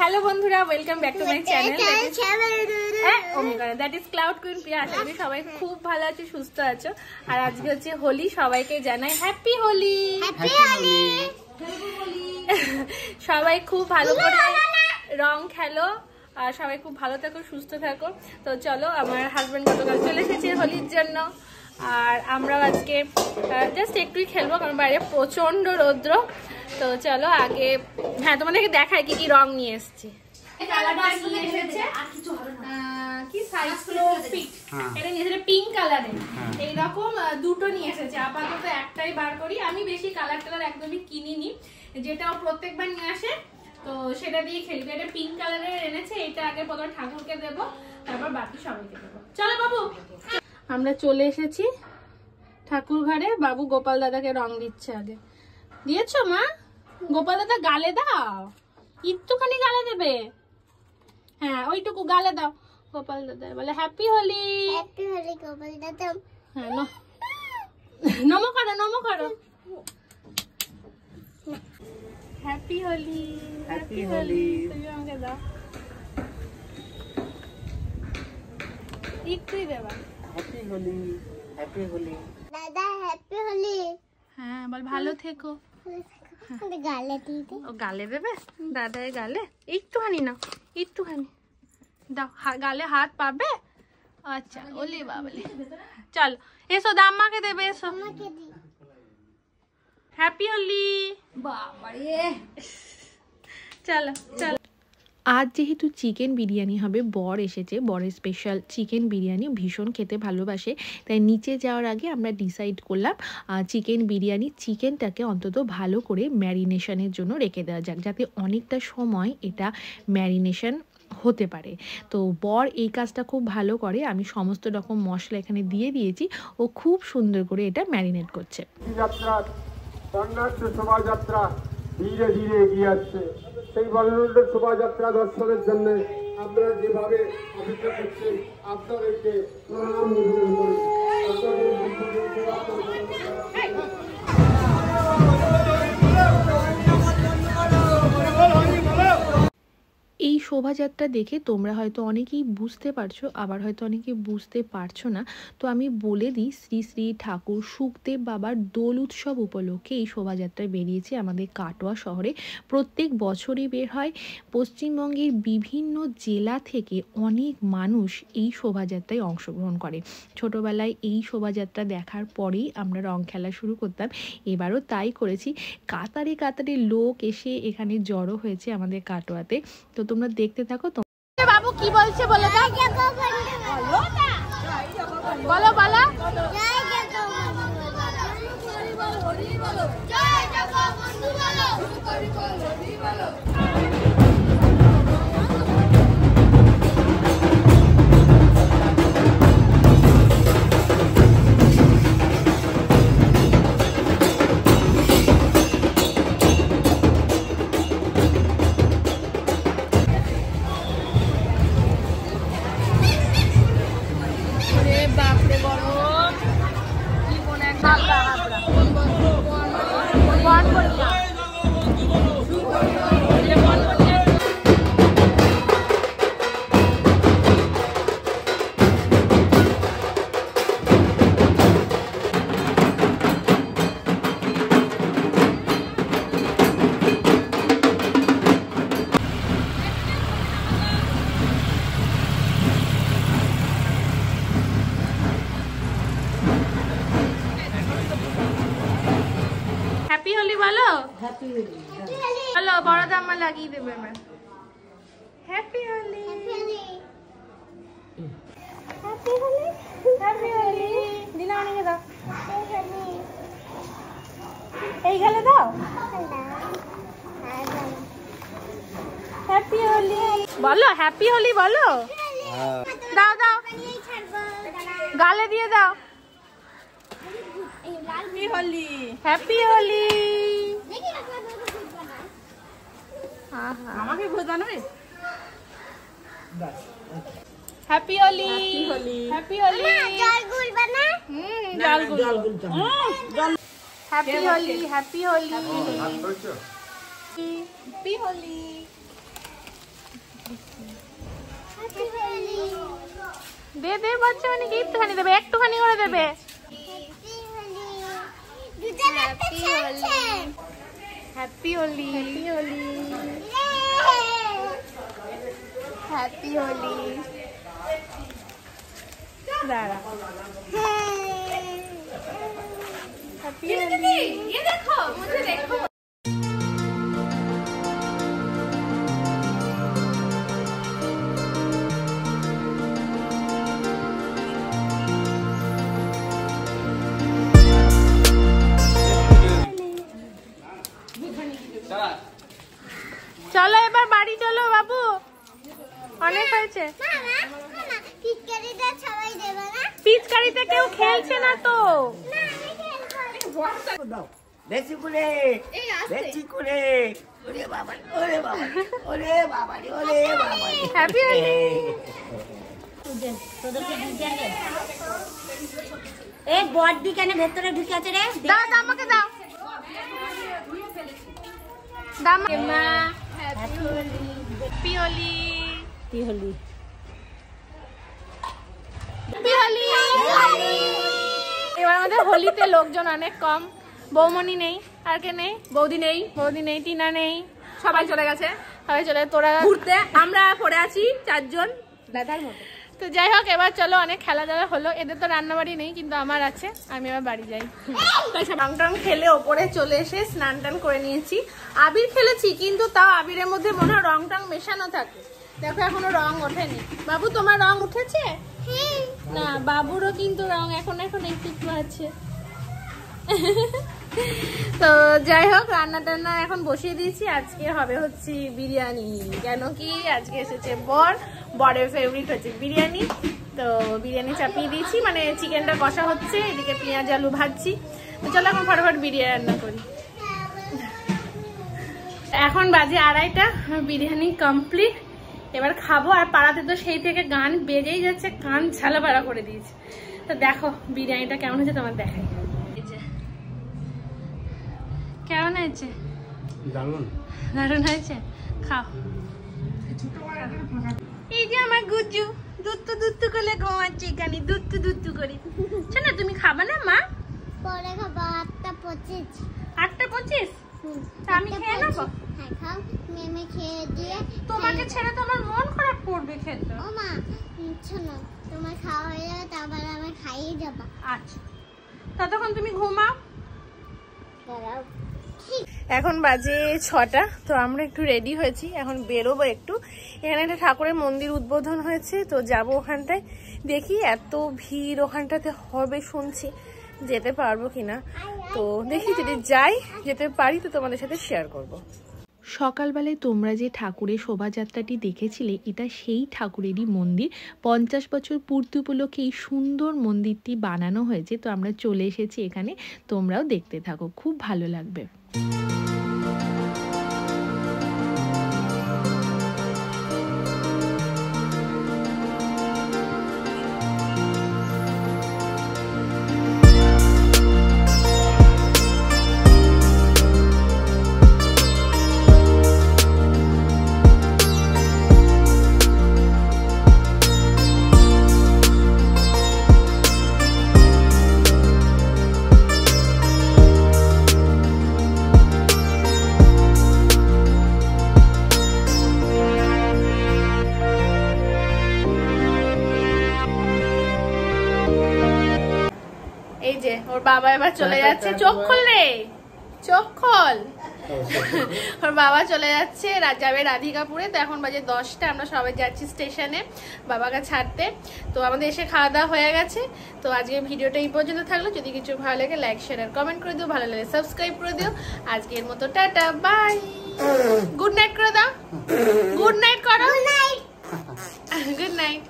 Hello বন্ধুরা, welcome back to my channel that is cloud queen Priya. আশা করি সবাই খুব ভালো আছো, সুস্থ আছো। আর আজকে হচ্ছে হোলি, সবাইকে জানাই হ্যাপি হোলি। সবাই খুব ভালো করে রং খেলো আর সবাই খুব ভালো থাকো, সুস্থ থাকো। তো চলো, আমার হাজবেন্ড গতকাল চলে এসেছে হোলির জন্য, আর আমরাও আজকে জাস্ট একটুই খেলবো কারণ বাইরে প্রচন্ড রৌদ্র। তো চলো আগে তোমাদেরকে দেখাই কি কি রং নিয়ে এসেছি। পিঙ্ক কালারের এইরকম দুটো নিয়ে এসেছে। আপাতত একটাই বার করি, আমি বেশি কালার টালার একদমই কিনিনি, যেটাও প্রত্যেকবার নিয়ে আসে তো সেটা দিয়ে খেলবো। এটা পিঙ্ক কালারের এনেছে, এটা আগে প্রথমে ঠাকুরকে দেবো, তারপর বাকি সবাইকে দেবো। চলো বাবু, আমরা চলে এসেছি ঠাকুর ঘরে। বাবু গোপাল দাদাকে রং দিচ্ছে। আগে দিয়েছো মা? গোপাল দাদা গালে দাও, একটুখানি গালে দেবে। হ্যাঁ, ওইটুকু গালে দাও। গোপাল দাদা বলে হ্যাপি হোলি। হ্যাপি হোলি গোপাল দাদা। হ্যাঁ, নমো করো, নমো করো। Happy Holi, happy Holi. তুমি আমাকে দাও, একটুই দেবা। হ্যাপি হোলি, হ্যাপি হোলি দাদা, হ্যাপি হোলি। হ্যাঁ বল, ভালো থেকো। গালে দিয়ে দে। ও গালে দেবে দাদা? গালে একটুখানি না, একটুখানি দাও। গালে হাত পাবে? আচ্ছা, ওলে বাবলে। চল এসো, দাম্মাকে দেবে, এসো। হ্যাপি হোলি। বাবারে, চলো চলো। আজ যেহেতু চিকেন বিরিয়ানি হবে, বর এসেছে, বরের স্পেশাল চিকেন বিরিয়ানি ভীষণ খেতে ভালোবাসে, তাই নিচে যাওয়ার আগে আমরা ডিসাইড করলাম চিকেন বিরিয়ানি চিকেনটাকে অন্তত ভালো করে ম্যারিনেশনের জন্য রেখে দেওয়া যাক, যাতে অনেকটা সময় এটা ম্যারিনেশন হতে পারে। তো বর এই কাজটা খুব ভালো করে। আমি সমস্ত রকম মশলা এখানে দিয়ে দিয়েছি, ও খুব সুন্দর করে এটা ম্যারিনেট করছে। শোভাযাত্রা ধীরে ধীরে এগিয়ে আসছে। সেই বর্ণাঢ্য শোভাযাত্রা দর্শনের জন্য আপনারা যেভাবে অপেক্ষা করছেন, আপনাদেরকে প্রণাম নিবেদন করি। এই শোভাযাত্রা দেখে তোমরা হয়তো অনেকেই বুঝতে পারছো, আবার হয়তো অনেকেই বুঝতে পারছো না। তো আমি বলে দিই, শ্রী শ্রী ঠাকুর সুখদেব বাবার দোল উৎসব উপলক্ষে এই শোভাযাত্রায় বেরিয়েছে আমাদের কাটোয়া শহরে। প্রত্যেক বছরই বের হয়। পশ্চিমবঙ্গের বিভিন্ন জেলা থেকে অনেক মানুষ এই শোভাযাত্রায় অংশগ্রহণ করে। ছোটোবেলায় এই শোভাযাত্রা দেখার পরেই আমরা রং খেলা শুরু করতাম, এবারও তাই করেছি। কাতারে কাতারে লোক এসে এখানে জড়ো হয়েছে আমাদের কাটোয়াতে। তো তোমরা দেখতে থাকো। বাবু কি বলছে বলো তো, বলো বলো। হ্যাপি হোলি বলো, বলো। বড় দাম্মা লাগিয়ে দেবে এবার। Happy Holi, happy Holi, happy Holi. দিনা অনেকে দাও, এই গেলে দাও। হ্যাপি হোলি বলো, হ্যাপি হোলি বলো। দাও দাও, গালে দিয়ে দাও। Happy Holi, happy Holi. আমাকে ভূত বানাবে। Happy Holi, happy Holi. জল গুলবা না? জল গুলবো। Happy Holi, happy Holi, happy Holi. দে দে বাচ্চা মানে কি একটুখানি দেবে, একটুখানি করে দেবে। Happy Holi, happy Holi, happy Holi. দাঁড়া, হ্যাপি হোলি। ये देखो, मुझे देखो। চলো এবার বাড়ি চলো বাবু, অনেক হয়েছে। পিচকারিতে কেউ খেলছে না তো। বেশি করে, বেশি করে। ওরে বাবা, ওরে বাবা, ওরে বাবা, ওরে বাবা। হ্যাপি হোলি। তোদেরকে দিতে আগে এ বড়দি কেন ভেতরে ঢুকে আছে রে? দাও দাও আমাকে দাও। দাম মা, হ্যাপি হোলি, হ্যাপি হোলি, কি হলি? হ্যাপি হোলি। এবার আমাদের হোলিতে লোকজন অনেক কম। বৌমনি নেই, আর কে নেই? বৌদি নেই, বৌদি নেই, টিনা নেই, সবাই চলে গেছে, সবাই চলে তোরা ঘুরতে। আমরা পড়ে আছি চারজন দাদার মতো। তো যাই হোক, এবার চলো, অনেক খেলাধুলা হলো। এদের তো রান্নাবাড়ি নেই, কিন্তু আমার আছে। আমি এবার বাড়ি যাই। রং টং খেলে ওপরে চলে এসে স্নান টান করে নিয়েছি। আবির খেলেছি, কিন্তু তাও আবিরের মধ্যে মনে হয় রং টং মেশানো থাকে। দেখো এখনো রং ওঠেনি। বাবু তোমার রং উঠেছে? না, বাবুরও কিন্তু রং এখন এখন একটু একটু আছে। তো যাই হোক, রান্না টান্না এখন বসিয়ে দিয়েছি। আজকে হবে হচ্ছে বিরিয়ানি। কেন কি আজকে এসেছে বরের ফেভারিট হচ্ছে বিরিয়ানি। তো বিরিয়ানি চাপিয়ে দিয়েছি, মানে চিকেনটা কষা হচ্ছে, এদিকে পেঁয়াজ আলু ভাজছি। তো চলো এখন ফটাফট বিরিয়ানি রান্না করি। এখন বাজে 2:30, বিরিয়ানি কমপ্লিট। এবার খাবো। আর পাড়াতে তো সেই থেকে গান বেজেই যাচ্ছে, কান ঝালাপাড়া করে দিয়েছে। তো দেখো বিরিয়ানিটা কেমন হয়েছে তোমার দেখাই। কেমন হয়েছে? দারুণ, দারুণ হয়েছে, খাও। এই যে আমার গুজ্জু দুত্তু দুত্তু করে ঘুমাচ্ছে এখানে, দুত্তু দুত্তু করে। শোনা তুমি খাবা না মা? পরে খাবো 8:25। 8:25? আমি খেয়ে নেবো। হ্যাঁ খাও, মেমে খেয়ে দিয়ে। তোমাকে ছেড়ে তো আমার মন খারাপ করবে খেতে। ও মা শোনো, তোমার খাওয়া হয়ে যাবে, তারপরে আমি খাইয়ে যাবো। আচ্ছা, ততক্ষণ তুমি ঘুমাও। দাঁড়াও। এখন বাজে 6টা। তো আমরা একটু রেডি হয়েছি, এখন বেরোবো একটু। এখানে একটা ঠাকুরের মন্দির উদ্বোধন হয়েছে, তো যাবো ওখানটায়। দেখি এত ভিড় ওখানটাতে হবে শুনছি, যেতে পারবো কিনা। তো দেখি যদি যাই, যেতে পারি তো তোমাদের সাথে শেয়ার করব। সকালবেলায় তোমরা যে ঠাকুরের শোভাযাত্রাটি দেখেছিলে, এটা সেই ঠাকুরেরই মন্দির। 50 বছর পূর্তি উপলক্ষে এই সুন্দর মন্দিরটি বানানো হয়েছে। তো আমরা চলে এসেছি এখানে, তোমরাও দেখতে থাকো, খুব ভালো লাগবে। এই যে ওর বাবা এবার চলে যাচ্ছে। চোখ খোল রে, চোখ খোল। ওর বাবা চলে যাচ্ছে, যাবে রাধিকাপুরে। তো এখন বাজে 10টা, আমরা সবাই যাচ্ছি স্টেশনে বাবাকে ছাড়তে। তো আমাদের এসে খাওয়া দাওয়া হয়ে গেছে। তো আজকে ভিডিওটা এই পর্যন্ত থাকলো। যদি কিছু ভালো লাগে লাইক শেয়ার আর কমেন্ট করে দিও, ভালো লাগে সাবস্ক্রাইব করে দিও। আজকের মতো টাটা, বাই, গুড নাইট করে দাও। গুড নাইট করো, গুড নাইট।